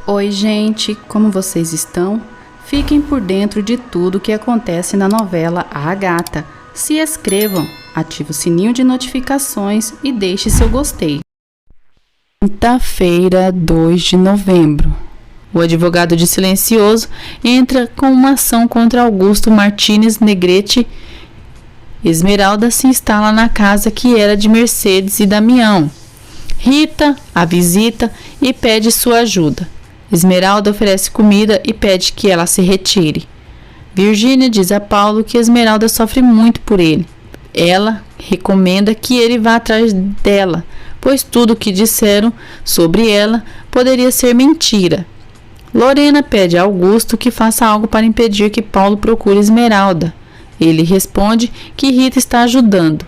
Oi, gente, como vocês estão? Fiquem por dentro de tudo que acontece na novela A Gata. Se inscrevam, ative o sininho de notificações e deixe seu gostei. Quinta-feira, 2 de novembro. O advogado de Silencioso entra com uma ação contra Augusto Martínez Negrete. Esmeralda se instala na casa que era de Mercedes e Damião. Rita a visita e pede sua ajuda. Esmeralda oferece comida e pede que ela se retire. Virgínia diz a Paulo que Esmeralda sofre muito por ele. Ela recomenda que ele vá atrás dela, pois tudo o que disseram sobre ela poderia ser mentira. Lorena pede a Augusto que faça algo para impedir que Paulo procure Esmeralda. Ele responde que Rita está ajudando.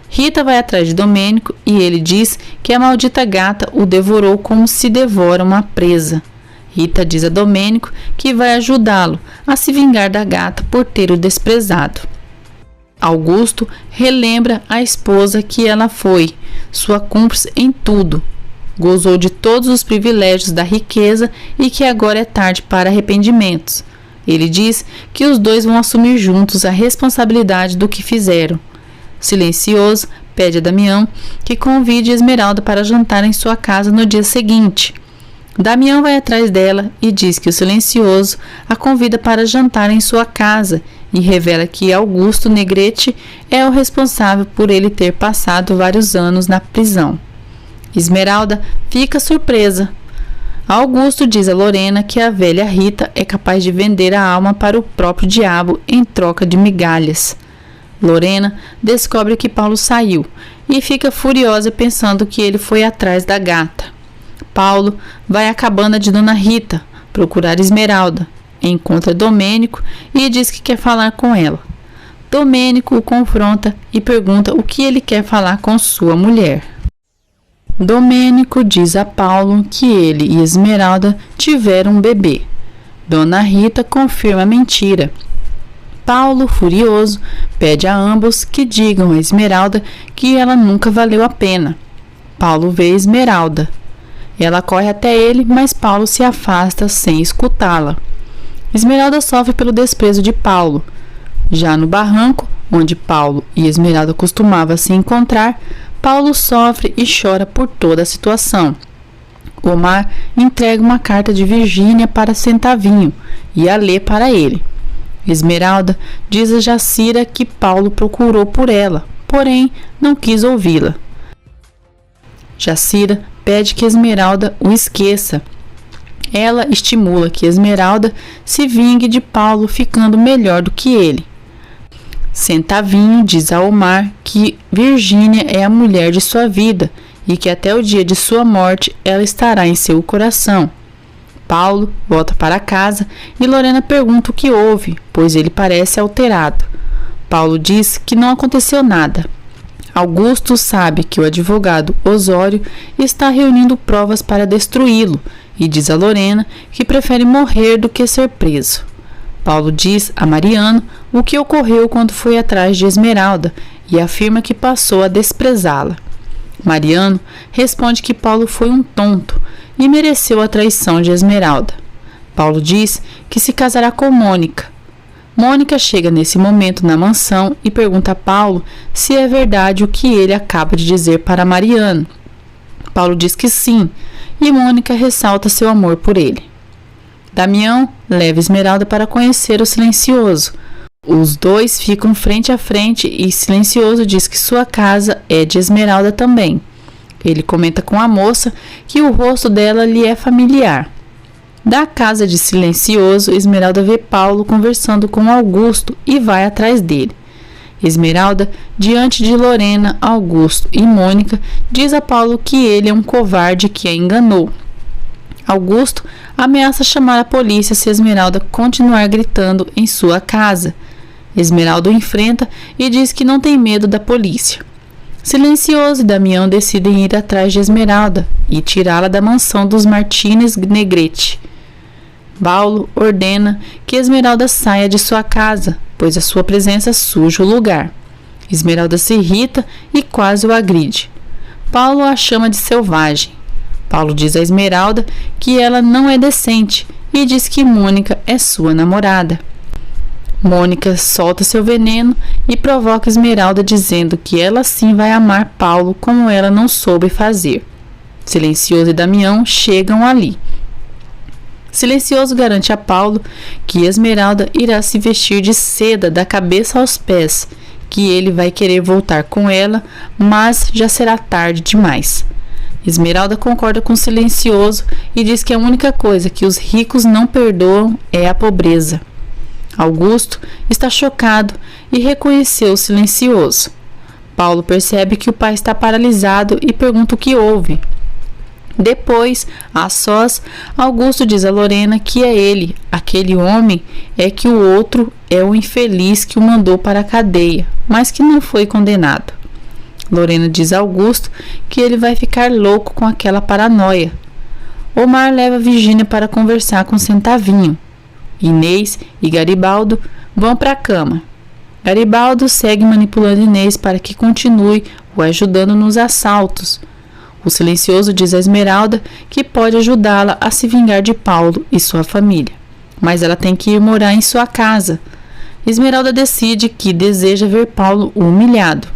Rita vai atrás de Domênico e ele diz que a maldita gata o devorou como se devora uma presa. Rita diz a Domênico que vai ajudá-lo a se vingar da gata por ter o desprezado. Augusto relembra à esposa que ela foi sua cúmplice em tudo, gozou de todos os privilégios da riqueza e que agora é tarde para arrependimentos. Ele diz que os dois vão assumir juntos a responsabilidade do que fizeram. Silencioso pede a Damião que convide Esmeralda para jantar em sua casa no dia seguinte. Damião vai atrás dela e diz que o Silencioso a convida para jantar em sua casa e revela que Augusto Negrete é o responsável por ele ter passado vários anos na prisão. Esmeralda fica surpresa. Augusto diz a Lorena que a velha Rita é capaz de vender a alma para o próprio diabo em troca de migalhas. Lorena descobre que Paulo saiu e fica furiosa pensando que ele foi atrás da gata. Paulo vai à cabana de Dona Rita procurar Esmeralda, encontra Domênico e diz que quer falar com ela. Domênico o confronta e pergunta o que ele quer falar com sua mulher. Domênico diz a Paulo que ele e Esmeralda tiveram um bebê. Dona Rita confirma a mentira. Paulo, furioso, pede a ambos que digam a Esmeralda que ela nunca valeu a pena. Paulo vê Esmeralda. Ela corre até ele, mas Paulo se afasta sem escutá-la. Esmeralda sofre pelo desprezo de Paulo. Já no barranco, onde Paulo e Esmeralda costumavam se encontrar, Paulo sofre e chora por toda a situação. Omar entrega uma carta de Virgínia para Centavinho e a lê para ele. Esmeralda diz a Jacira que Paulo procurou por ela, porém não quis ouvi-la. Jacira pede que Esmeralda o esqueça. Ela estimula que Esmeralda se vingue de Paulo ficando melhor do que ele. Centavinho diz a Omar que Virgínia é a mulher de sua vida e que até o dia de sua morte ela estará em seu coração. Paulo volta para casa e Lorena pergunta o que houve, pois ele parece alterado. Paulo diz que não aconteceu nada. Augusto sabe que o advogado Osório está reunindo provas para destruí-lo e diz a Lorena que prefere morrer do que ser preso. Paulo diz a Mariano o que ocorreu quando foi atrás de Esmeralda e afirma que passou a desprezá-la. Mariano responde que Paulo foi um tonto e mereceu a traição de Esmeralda. Paulo diz que se casará com Mônica. Mônica chega nesse momento na mansão e pergunta a Paulo se é verdade o que ele acaba de dizer para Mariano. Paulo diz que sim, e Mônica ressalta seu amor por ele. Damião leva Esmeralda para conhecer o Silencioso. Os dois ficam frente a frente e Silencioso diz que sua casa é de Esmeralda também. Ele comenta com a moça que o rosto dela lhe é familiar. Da casa de Silencioso, Esmeralda vê Paulo conversando com Augusto e vai atrás dele. Esmeralda, diante de Lorena, Augusto e Mônica, diz a Paulo que ele é um covarde que a enganou. Augusto ameaça chamar a polícia se Esmeralda continuar gritando em sua casa. Esmeralda o enfrenta e diz que não tem medo da polícia. Silencioso e Damião decidem ir atrás de Esmeralda e tirá-la da mansão dos Martínez Negrete. Paulo ordena que Esmeralda saia de sua casa, pois a sua presença suja o lugar. Esmeralda se irrita e quase o agride. Paulo a chama de selvagem. Paulo diz a Esmeralda que ela não é decente e diz que Mônica é sua namorada. Mônica solta seu veneno e provoca Esmeralda dizendo que ela sim vai amar Paulo como ela não soube fazer. Silencioso e Damião chegam ali. Silencioso garante a Paulo que Esmeralda irá se vestir de seda da cabeça aos pés, que ele vai querer voltar com ela, mas já será tarde demais. Esmeralda concorda com Silencioso e diz que a única coisa que os ricos não perdoam é a pobreza. Augusto está chocado e reconheceu Silencioso. Paulo percebe que o pai está paralisado e pergunta o que houve. Depois, a sós, Augusto diz a Lorena que é ele, aquele homem, é que o outro é o infeliz que o mandou para a cadeia, mas que não foi condenado. Lorena diz a Augusto que ele vai ficar louco com aquela paranoia. Omar leva Virgínia para conversar com Centavinho. Inês e Garibaldo vão para a cama. Garibaldo segue manipulando Inês para que continue o ajudando nos assaltos. O Silencioso diz a Esmeralda que pode ajudá-la a se vingar de Paulo e sua família, mas ela tem que ir morar em sua casa. Esmeralda decide que deseja ver Paulo humilhado.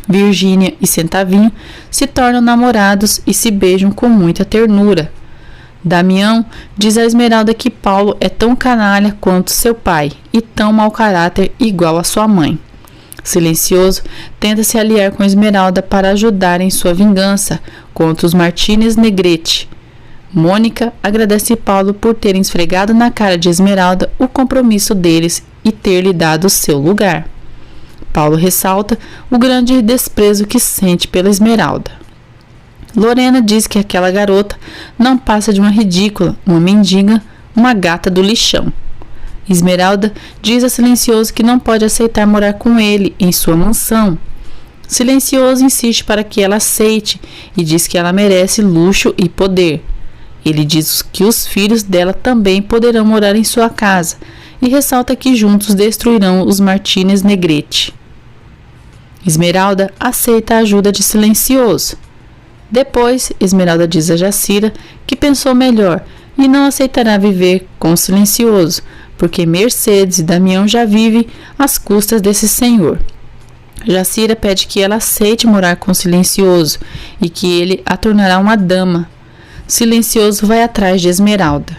Virgínia e Centavinho se tornam namorados e se beijam com muita ternura. Damião diz a Esmeralda que Paulo é tão canalha quanto seu pai e tão mau caráter igual a sua mãe. Silencioso tenta se aliar com Esmeralda para ajudar em sua vingança contra os Martínez Negrete. Mônica agradece Paulo por terem esfregado na cara de Esmeralda o compromisso deles e ter lhe dado seu lugar. Paulo ressalta o grande desprezo que sente pela Esmeralda. Lorena diz que aquela garota não passa de uma ridícula, uma mendiga, uma gata do lixão. Esmeralda diz a Silencioso que não pode aceitar morar com ele em sua mansão. Silencioso insiste para que ela aceite e diz que ela merece luxo e poder. Ele diz que os filhos dela também poderão morar em sua casa e ressalta que juntos destruirão os Martínez Negrete. Esmeralda aceita a ajuda de Silencioso. Depois, Esmeralda diz a Jacira que pensou melhor e não aceitará viver com Silencioso, porque Mercedes e Damião já vivem às custas desse senhor. Jacira pede que ela aceite morar com Silencioso e que ele a tornará uma dama. Silencioso vai atrás de Esmeralda.